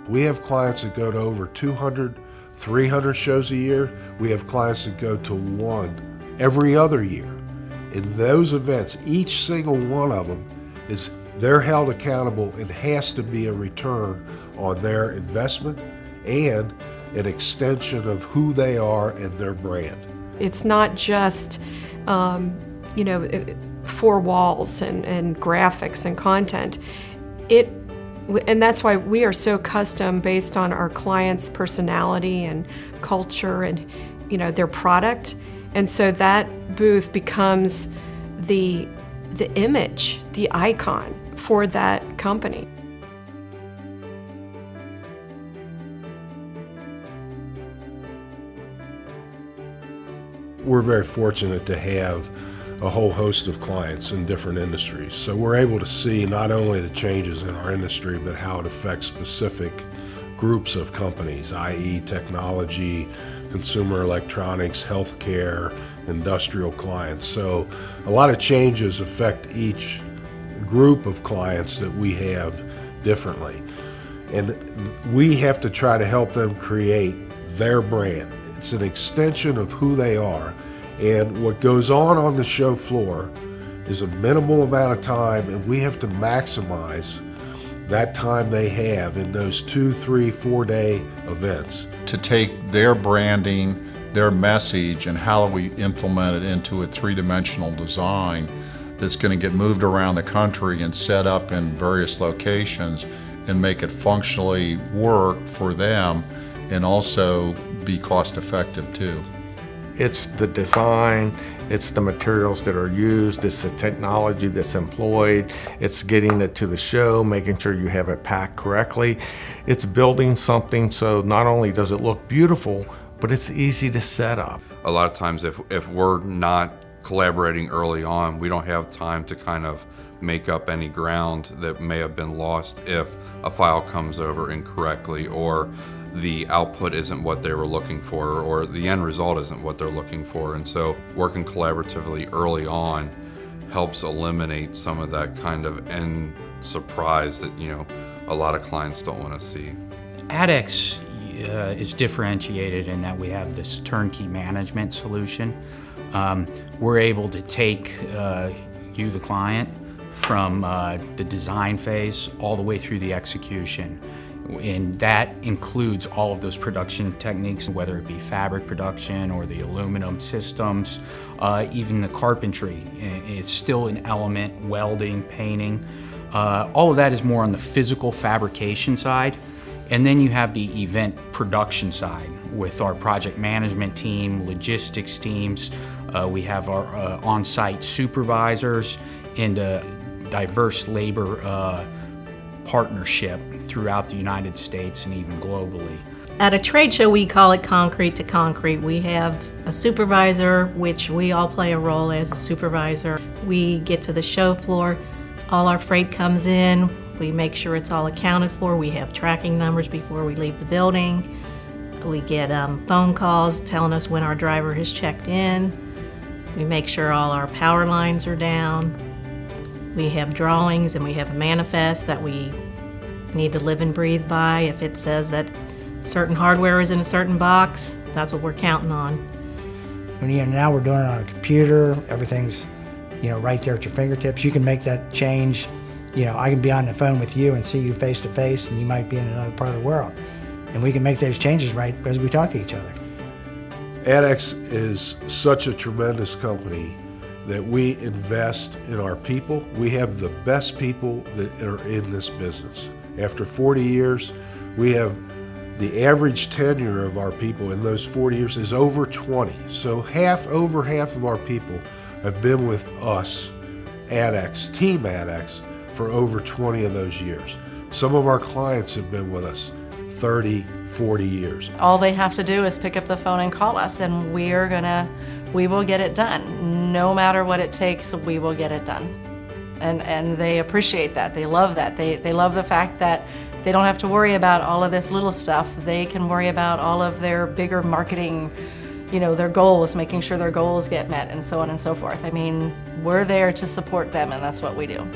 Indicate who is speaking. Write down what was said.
Speaker 1: We have clients that go to over 200, 300 shows a year. We have clients that go to one every other year. In those events, each single one of them they're held accountable and has to be a return on their investment and an extension of who they are and their brand.
Speaker 2: It's not just, four walls and graphics and content. And that's why we are so custom based on our clients' personality and culture and, their product. And so that booth becomes the image, the icon for that company.
Speaker 1: We're very fortunate to have a whole host of clients in different industries. So we're able to see not only the changes in our industry, but how it affects specific groups of companies, i.e. technology, consumer electronics, healthcare, industrial clients. So a lot of changes affect each group of clients that we have differently. And we have to try to help them create their brand. It's an extension of who they are. And what goes on the show floor is a minimal amount of time, and we have to maximize that time they have in those 2, 3, 4-day events.
Speaker 3: To take their branding, their message, and how we implement it into a three-dimensional design that's going to get moved around the country and set up in various locations and make it functionally work for them and also be cost effective too.
Speaker 4: It's the design, it's the materials that are used, it's the technology that's employed, it's getting it to the show, making sure you have it packed correctly. It's building something so not only does it look beautiful, but it's easy to set up.
Speaker 5: A lot of times if we're not collaborating early on, we don't have time to kind of make up any ground that may have been lost if a file comes over incorrectly or the output isn't what they were looking for or the end result isn't what they're looking for. And so working collaboratively early on helps eliminate some of that kind of end surprise that a lot of clients don't want to see.
Speaker 6: ADEX is differentiated in that we have this turnkey management solution. We're able to take you, the client, from the design phase all the way through the execution. And that includes all of those production techniques, whether it be fabric production or the aluminum systems, even the carpentry is still an element, welding, painting. All of that is more on the physical fabrication side. And then you have the event production side with our project management team, logistics teams. We have our on-site supervisors and a diverse labor partnership throughout the United States and even globally.
Speaker 7: At a trade show, we call it concrete to concrete. We have a supervisor, which we all play a role as a supervisor. We get to the show floor, all our freight comes in, we make sure it's all accounted for. We have tracking numbers before we leave the building. We get phone calls telling us when our driver has checked in. We make sure all our power lines are down. We have drawings and we have a manifest that we need to live and breathe by. If it says that certain hardware is in a certain box, that's what we're counting on.
Speaker 8: Now we're doing it on a computer, everything's right there at your fingertips. You can make that change. I can be on the phone with you and see you face to face, and you might be in another part of the world. And we can make those changes right as we talk to each other.
Speaker 1: ADEX is such a tremendous company that we invest in our people. We have the best people that are in this business. After 40 years, we have the average tenure of our people in those 40 years is over 20. So over half of our people have been with us, ADEX, Team ADEX, for over 20 of those years. Some of our clients have been with us 30, 40 years.
Speaker 9: All they have to do is pick up the phone and call us, and we will get it done. No matter what it takes, we will get it done. And they appreciate that. They love that. They love the fact that they don't have to worry about all of this little stuff. They can worry about all of their bigger marketing, their goals, making sure their goals get met, and so on and so forth. I mean, we're there to support them, and that's what we do.